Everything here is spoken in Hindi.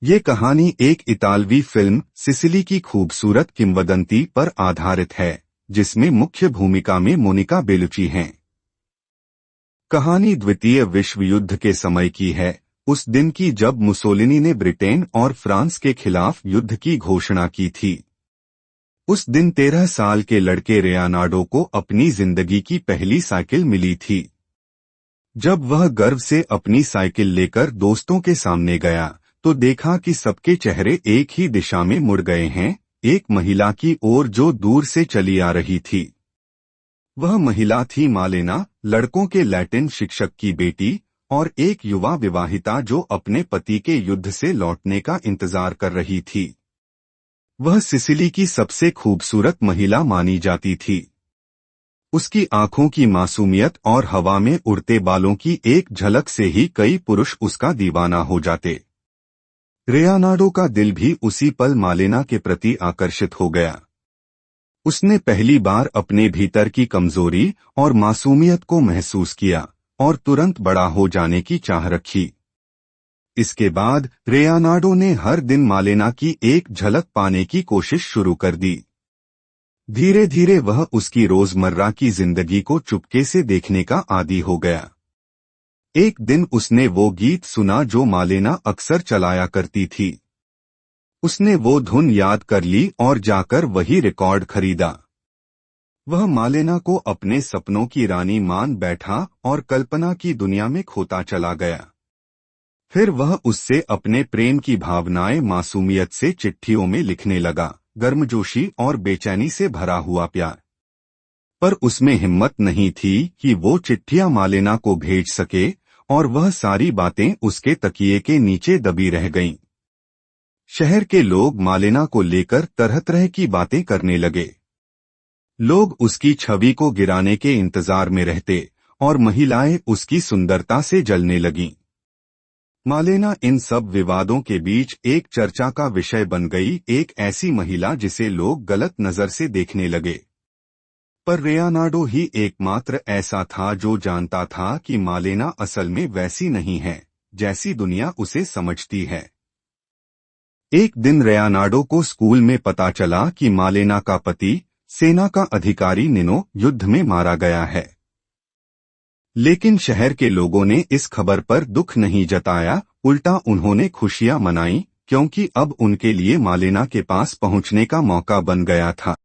ये कहानी एक इतालवी फिल्म सिसिली की खूबसूरत किंवदंती पर आधारित है, जिसमें मुख्य भूमिका में मोनिका बेलुची हैं। कहानी द्वितीय विश्व युद्ध के समय की है, उस दिन की जब मुसोलिनी ने ब्रिटेन और फ्रांस के खिलाफ युद्ध की घोषणा की थी। उस दिन 13 साल के लड़के रेयानार्डो को अपनी जिंदगी की पहली साइकिल मिली थी। जब वह गर्व से अपनी साइकिल लेकर दोस्तों के सामने गया तो देखा कि सबके चेहरे एक ही दिशा में मुड़ गए हैं, एक महिला की ओर जो दूर से चली आ रही थी। वह महिला थी मालेना, लड़कों के लैटिन शिक्षक की बेटी, और एक युवा विवाहिता जो अपने पति के युद्ध से लौटने का इंतजार कर रही थी। वह सिसिली की सबसे खूबसूरत महिला मानी जाती थी। उसकी आंखों की मासूमियत और हवा में उड़ते बालों की एक झलक से ही कई पुरुष उसका दीवाना हो जाते। रेयानार्डो का दिल भी उसी पल मालेना के प्रति आकर्षित हो गया। उसने पहली बार अपने भीतर की कमजोरी और मासूमियत को महसूस किया और तुरंत बड़ा हो जाने की चाह रखी। इसके बाद रेयानार्डो ने हर दिन मालेना की एक झलक पाने की कोशिश शुरू कर दी। धीरे धीरे वह उसकी रोजमर्रा की जिंदगी को चुपके से देखने का आदी हो गया। एक दिन उसने वो गीत सुना जो मालेना अक्सर चलाया करती थी। उसने वो धुन याद कर ली और जाकर वही रिकॉर्ड खरीदा। वह मालेना को अपने सपनों की रानी मान बैठा और कल्पना की दुनिया में खोता चला गया। फिर वह उससे अपने प्रेम की भावनाएं मासूमियत से चिट्ठियों में लिखने लगा, गर्मजोशी और बेचैनी से भरा हुआ प्यार। पर उसमें हिम्मत नहीं थी कि वो चिट्ठियां मालेना को भेज सके, और वह सारी बातें उसके तकिए के नीचे दबी रह गईं। शहर के लोग मालेना को लेकर तरह तरह की बातें करने लगे। लोग उसकी छवि को गिराने के इंतजार में रहते और महिलाएं उसकी सुंदरता से जलने लगीं। मालेना इन सब विवादों के बीच एक चर्चा का विषय बन गई, एक ऐसी महिला जिसे लोग गलत नजर से देखने लगे। पर रेयानार्डो ही एकमात्र ऐसा था जो जानता था कि मालेना असल में वैसी नहीं है जैसी दुनिया उसे समझती है। एक दिन रेयानार्डो को स्कूल में पता चला कि मालेना का पति, सेना का अधिकारी निनो, युद्ध में मारा गया है। लेकिन शहर के लोगों ने इस खबर पर दुख नहीं जताया, उल्टा उन्होंने खुशियां मनाई, क्योंकि अब उनके लिए मालेना के पास पहुंचने का मौका बन गया था।